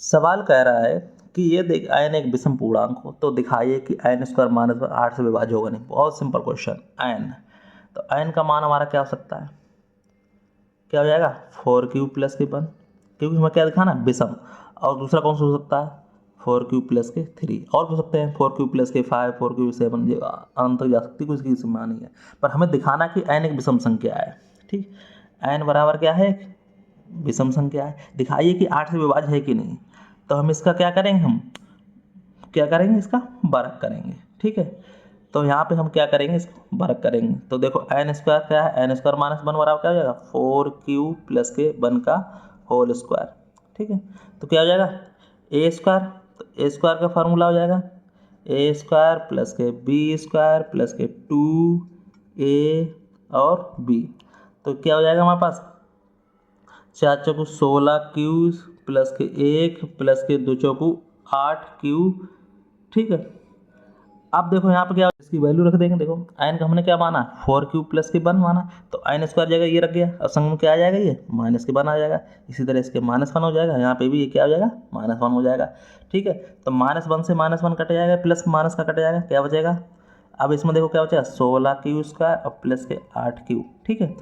सवाल कह रहा है कि ये देख n एक विषम पूर्णांक हो तो दिखाइए कि n स्क्वायर माइनस 8 से विभाज्य होगा नहीं। बहुत सिंपल क्वेश्चन। n तो n का मान हमारा क्या हो सकता है, क्या हो जाएगा 4 क्यूब प्लस के 1, क्योंकि हमें क्या दिखाना विषम। और दूसरा कौन सा हो सकता है 4 क्यूब प्लस के 3, और भी हो सकते हैं 4 क्यूब प्लस के 5, 4 क्यूब 7, ये अनंत तक जा सकती है, कुछ की सीमा नहीं है। पर हमें दिखाना कि n एक विषम संख्या है। ठीक, n बराबर क्या है, विषम संख्या है। दिखाइए कि 8 से विभाज्य है कि नहीं। तो हम इसका क्या करेंगे, हम क्या करेंगे, इसका वर्ग करेंगे। ठीक है, तो यहाँ पे हम क्या करेंगे, इसको वर्ग करेंगे। तो देखो n स्क्वायर क्या है, n स्क्वायर माइनस 1 बराबर क्या हो जाएगा 4 क्यूब प्लस के 1 का होल स्क्वायर। ठीक है, तो क्या हो जाएगा ए स्क्वायर, तो ए स्क्वायर का फार्मूला हो जाएगा ए स्क्वायर प्लस के बी स्क्वायर प्लस के 2a और b। तो क्या हो जाएगा हमारे पास 4 चौकू 16 क्यूब प्लस के 1 प्लस के 2 चौकू 8 क्यूब। ठीक है, अब देखो यहाँ पे क्या इसकी वैल्यू रख देंगे। देखो n का हमने क्या माना 4 क्यूब प्लस के 1 माना, तो n स्क्वायर जगह ये रख गया, अब संग में क्या आ जाएगा, ये माइनस के 1 आ जाएगा। इसी तरह इसके -1 हो जाएगा, यहाँ पे भी ये क्या हो जाएगा -1 हो जाएगा। ठीक है, तो -1 से -1 कट जाएगा, प्लस माइनस का कट जाएगा, क्या बचेगा। अब इसमें देखो क्या बचेगा 16 क्यूब स्क्वायर और प्लस के 8 क्यूब। ठीक है,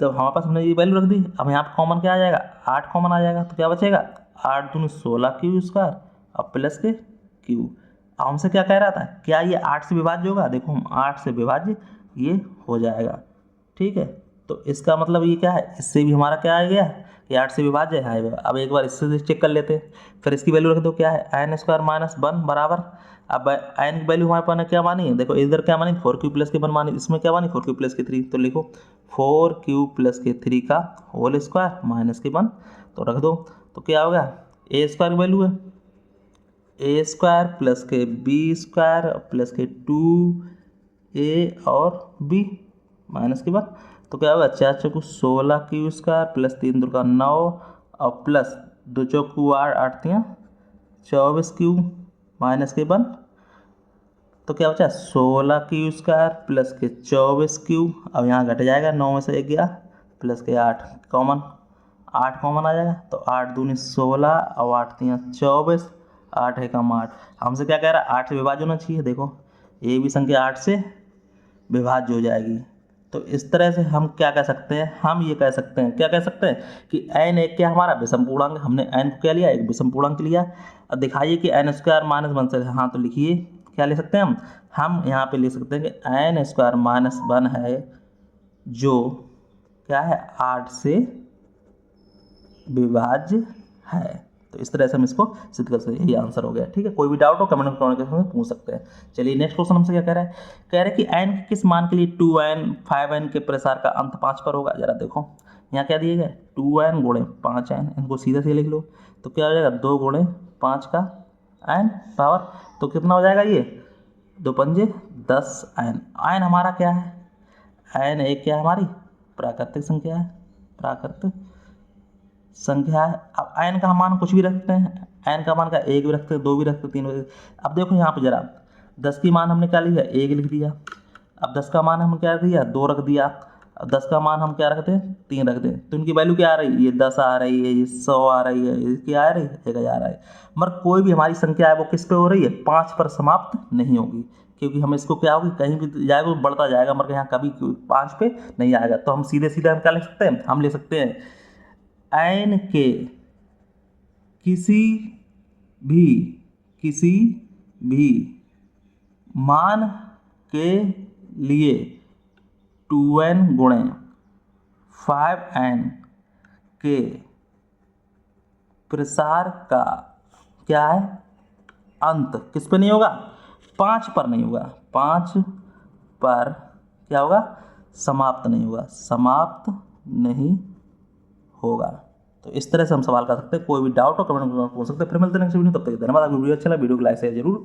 तो हमारे पास हमने ये वैल्यू रख दी। अब यहाँ पे कॉमन क्या आ जाएगा 8 कॉमन आ जाएगा, तो क्या बचेगा 8 दूनी 16 क्यूब स्क्वायर और प्लस के क्यूब। अब हमसे क्या कह रहा था, क्या ये 8 से विभाज्य होगा। देखो हम 8 से विभाज्य ये हो जाएगा। ठीक है, तो इसका मतलब ये क्या है, इससे भी हमारा क्या आ गया कि 8 से विभाज्य है। अब एक बार इससे चेक कर लेते हैं, फिर इसकी वैल्यू रख दो, क्या है n स्क्वायर माइनस 1 बराबर। अब n की वैल्यू हमारे पास क्या मानी है, देखो इधर क्या मानी 4 क्यूब प्लस के 1 मानी, इसमें क्या मानी 4 क्यूब प्लस के 3। तो लिखो 4 क्यूब प्लस के 3 का होल स्क्वायर माइनस के 1, तो रख दो। तो क्या होगा ए स्क्वायर की वैल्यू है ए स्क्वायर प्लस के बी स्क्वायर प्लस के 2a और b माइनस के 1। तो क्या होगा 4 चौकू 16 क्यू स्क्वायर प्लस 3 दुर्गा 9 और प्लस 2 चौकू 8, 8 तियाँ 24 क्यू माइनस के 1। तो क्या बचा 16 क्यू स्क्वायर प्लस के 24 क्यू। अब यहाँ घट जाएगा 9 में से 1 गया, प्लस के 8 कॉमन, 8 कॉमन आ जाएगा, तो 8 दूनी 16 और 8 तियाँ 24, 8 है कम 8। हमसे क्या कह रहा है 8 से विभाज्य होना चाहिए। देखो ये भी संख्या 8 से विभाज्य हो जाएगी। तो इस तरह से हम क्या कह सकते हैं, हम ये कह सकते हैं, क्या कह सकते हैं कि n एक क्या हमारा विषम पूर्णांक, हमने n को क्या लिया एक विषम पूर्णांक लिया। अब दिखाइए कि n स्क्वायर माइनस 1 से, हाँ तो लिखिए क्या ले सकते हैं हम यहाँ पे लिख सकते हैं कि n स्क्वायर माइनस 1 है जो क्या है 8 से विभाज्य है। तो इस तरह से हम इसको सिद्ध कर सकते हैं, यही आंसर हो गया। ठीक है, कोई भी डाउट हो कमेंट में पूछ सकते हैं। चलिए नेक्स्ट क्वेश्चन हमसे क्या कह रहा है, कह रहे हैं कि n के किस मान के लिए 2n 5n के प्रसार का अंत 5 पर होगा। जरा देखो यहाँ क्या दिए गए 2n गुणे 5n, इनको सीधे से लिख लो। तो क्या हो जाएगा 2 गुणे 5 का n पावर, तो कितना हो जाएगा ये 2 पंजे 10n। n हमारा क्या है, n एक क्या है हमारी प्राकृतिक संख्या है, प्राकृतिक संख्या है। अब n का मान कुछ भी रखते हैं, n का मान का 1 भी रखते हैं, 2 भी रखते हैं, 3 भी रखते हैं। अब देखो यहाँ पे जरा 10 की मान हमने क्या लिया 1 लिख दिया। अब 10 का मान हम क्या रख दिया 2 रख दिया। अब 10 का मान हम क्या रखते हैं 3 रख दें, तो इनकी वैल्यू क्या आ रही है, ये 10 आ रही है, ये 100 आ रही है, ये क्या आ रही है 1000 आ रही है। मगर कोई भी हमारी संख्या है वो किस पे हो रही है 5 पर समाप्त नहीं होगी, क्योंकि हम इसको क्या होगी कहीं भी जाएगा वो बढ़ता जाएगा, मगर यहाँ कभी 5 पे नहीं आएगा। तो हम सीधे सीधे हम क्या लिख सकते हैं, हम ले सकते हैं n के किसी भी मान के लिए 2n गुणे 5n के प्रसार का क्या है अंत किस पे नहीं होगा 5 पर नहीं होगा, 5 पर क्या होगा समाप्त नहीं होगा, समाप्त नहीं होगा। तो इस तरह से हम सवाल कर सकते हैं। कोई भी डाउट हो कमेंट में पूछ सकते हैं। फिर मिलते हैं नेक्स्ट वीडियो, तब तक धन्यवाद। वीडियो अच्छा लगा वीडियो को लाइक शेयर जरूर करें।